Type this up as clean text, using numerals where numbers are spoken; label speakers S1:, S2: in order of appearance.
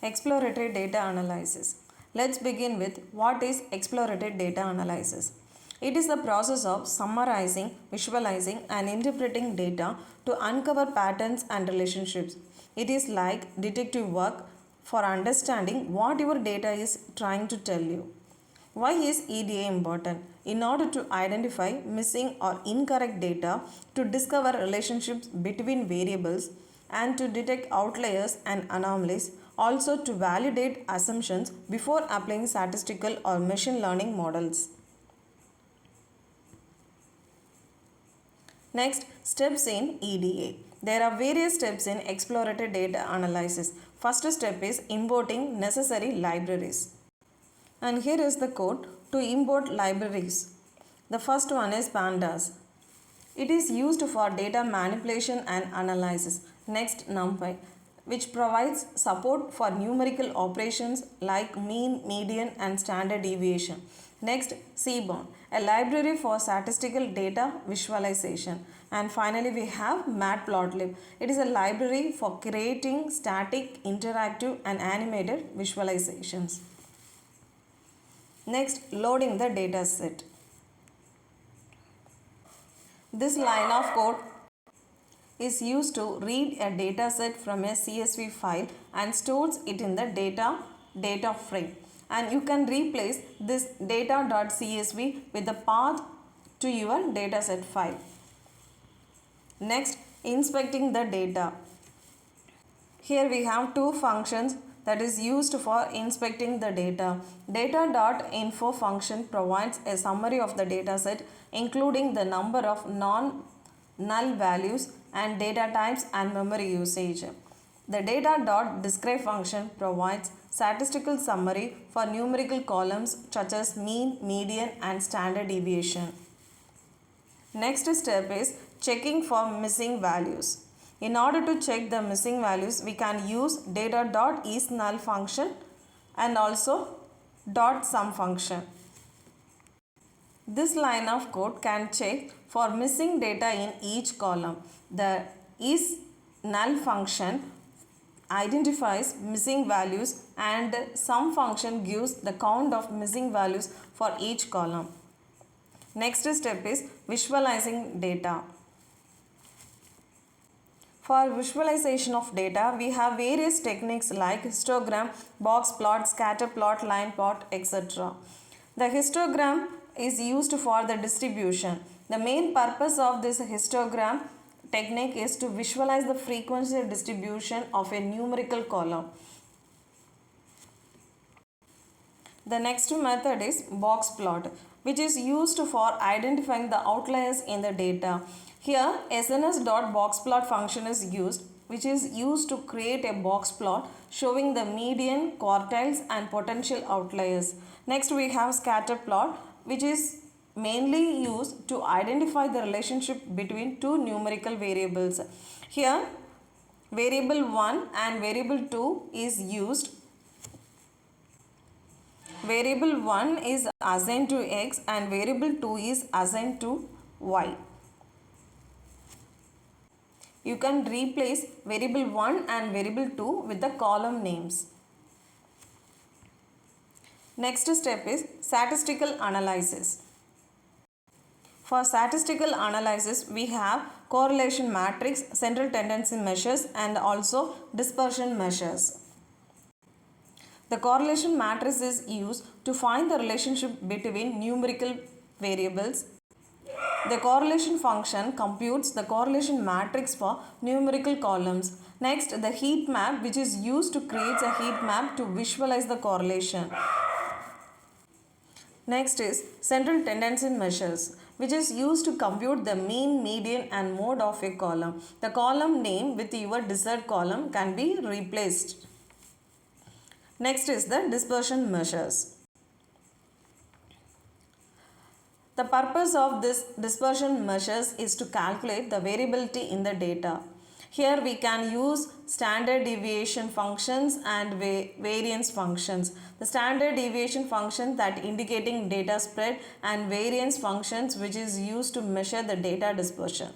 S1: Exploratory data analysis. Let's begin with what is exploratory data analysis. It is the process of summarizing, visualizing and interpreting data to uncover patterns and relationships. It is like detective work for understanding what your data is trying to tell you. Why is EDA important? In order to identify missing or incorrect data, to discover relationships between variables, and to detect outliers and anomalies, also to validate assumptions before applying statistical or machine learning models. Next, steps in EDA. There are various steps in exploratory data analysis. First step is importing necessary libraries. And here is the code to import libraries. The first one is pandas. It is used for data manipulation and analysis. Next, NumPy, which provides support for numerical operations like mean, median and standard deviation. Next, Seaborn, a library for statistical data visualization. And finally, we have Matplotlib. It is a library for creating static, interactive and animated visualizations. Next, loading the data set. This line of code is used to read a data set from a CSV file and stores it in the data frame. And you can replace this data.csv with the path to your dataset file. Next, inspecting the data. Here we have two functions that is used for inspecting the data. Data.info function provides a summary of the dataset including the number of non-null values and data types and memory usage. The data.describe function provides statistical summary for numerical columns such as mean, median and standard deviation. Next step is checking for missing values. In order to check the missing values, we can use data.isNull function and also .sum function. This line of code can check for missing data in each column. The isNull function identifies missing values and sum function gives the count of missing values for each column. Next step is visualizing data. For visualization of data, we have various techniques like histogram, box plot, scatter plot, line plot, etc. The histogram is used for the distribution. The main purpose of this histogram technique is to visualize the frequency distribution of a numerical column. The next method is box plot, which is used for identifying the outliers in the data. Here, SNS.boxplot function is used, which is used to create a box plot showing the median, quartiles and potential outliers. Next, we have scatter plot, which is mainly used to identify the relationship between two numerical variables. Here, variable 1 and variable 2 is used. Variable 1 is assigned to x and variable 2 is assigned to y. You can replace variable 1 and variable 2 with the column names. Next step is statistical analysis. For statistical analysis, we have correlation matrix, central tendency measures and also dispersion measures. The correlation matrix is used to find the relationship between numerical variables. The correlation function computes the correlation matrix for numerical columns. Next, the heat map, which is used to create a heat map to visualize the correlation. Next is central tendency measures, which is used to compute the mean, median and mode of a column. The column name with your desired column can be replaced. Next is the dispersion measures. The purpose of this dispersion measures is to calculate the variability in the data. Here we can use standard deviation functions and variance functions. The standard deviation function that indicating data spread and variance functions which is used to measure the data dispersion.